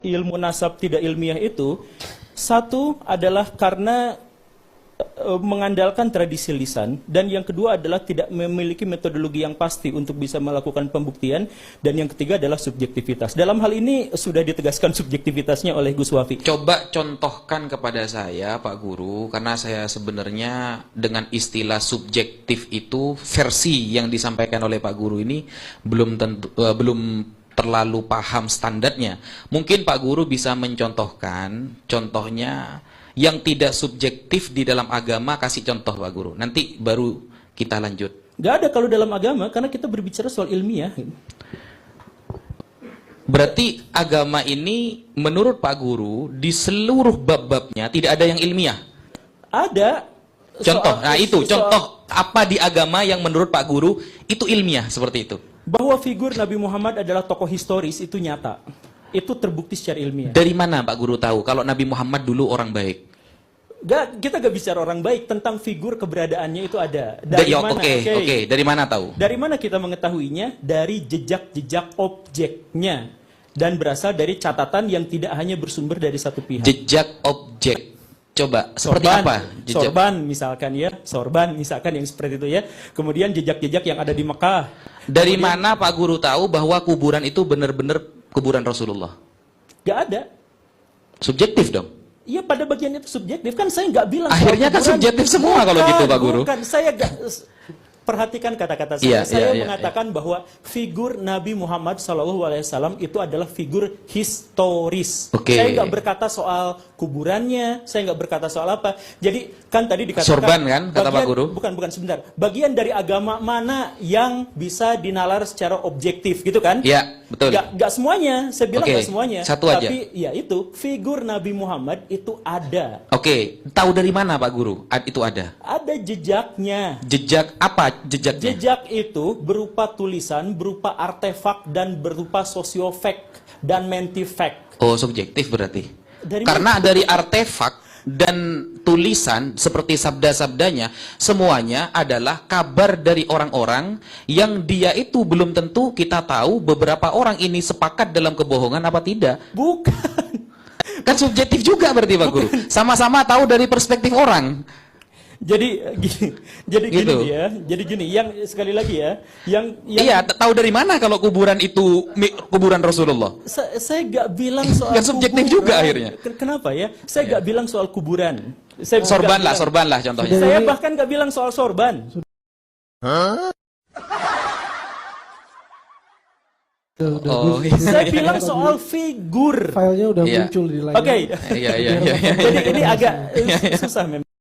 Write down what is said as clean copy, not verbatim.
ilmu nasab tidak ilmiah itu, satu adalah karena mengandalkan tradisi lisan, dan yang kedua adalah tidak memiliki metodologi yang pasti untuk bisa melakukan pembuktian, dan yang ketiga adalah subjektivitas. Dalam hal ini sudah ditegaskan subjektivitasnya oleh Gus Wafi. Coba contohkan kepada saya, Pak Guru, karena saya sebenarnya dengan istilah subjektif itu, versi yang disampaikan oleh Pak Guru ini belum terlalu paham standarnya. Mungkin Pak Guru bisa mencontohkan, contohnya yang tidak subjektif di dalam agama, kasih contoh Pak Guru. Nanti baru kita lanjut. Nggak ada kalau dalam agama, karena kita berbicara soal ilmiah. Berarti agama ini menurut Pak Guru di seluruh bab-babnya tidak ada yang ilmiah? Ada. Contoh, nah itu contoh apa di agama yang menurut Pak Guru itu ilmiah seperti itu? Bahwa figur Nabi Muhammad adalah tokoh historis itu nyata. Itu terbukti secara ilmiah. Dari mana Pak Guru tahu kalau Nabi Muhammad dulu orang baik? Kita gak bicara orang baik, tentang figur keberadaannya itu ada. Dari mana? Oke. Dari mana tahu? Dari mana kita mengetahuinya? Dari jejak-jejak objeknya. Dan berasal dari catatan yang tidak hanya bersumber dari satu pihak. Jejak objek. Coba, seperti Sorban, apa? Sorban misalkan ya. Sorban misalkan yang seperti itu ya. Kemudian jejak-jejak yang ada di Mekah. Dari mana Pak Guru tahu bahwa kuburan itu benar-benar kuburan Rasulullah? Gak ada. Subjektif dong. Iya, pada bagian itu subjektif. Kan saya nggak bilang akhirnya kan subjektif semua kalau gitu Pak Guru. Bukan, saya gak, perhatikan kata-kata saya. Saya mengatakan bahwa figur Nabi Muhammad SAW itu adalah figur historis. Saya nggak berkata soal kuburannya, saya nggak berkata soal apa. Jadi kan tadi dikatakan sorban kan kata bagian, Pak Guru? Bukan sebentar. Bagian dari agama mana yang bisa dinalar secara objektif gitu kan? Iya, betul. Gak semuanya, saya bilang gak semuanya. Satu aja. Tapi ya itu figur Nabi Muhammad itu ada. Oke, tahu dari mana Pak Guru? Itu ada. Ada jejaknya. Jejak apa jejaknya? Jejak itu berupa tulisan, berupa artefak, dan berupa sosiofact dan mentifact. Oh, subjektif berarti. Karena dari artefak dan tulisan seperti sabda-sabdanya, semuanya adalah kabar dari orang-orang yang dia itu belum tentu kita tahu beberapa orang ini sepakat dalam kebohongan apa tidak. Bukan. Kan subjektif juga berarti Pak Guru. Sama-sama tahu dari perspektif orang. Jadi gitu. gini, yang sekali lagi ya, yang iya, tahu dari mana kalau kuburan itu kuburan Rasulullah? Saya nggak bilang soal kan subjektif kuburan juga akhirnya. Kenapa ya? Saya nggak bilang soal kuburan. Sorban lah contohnya. Saya bahkan nggak bilang soal sorban. Saya bilang soal figur. Filenya udah muncul di layar. Oke. Iya. Jadi ini agak susah memang.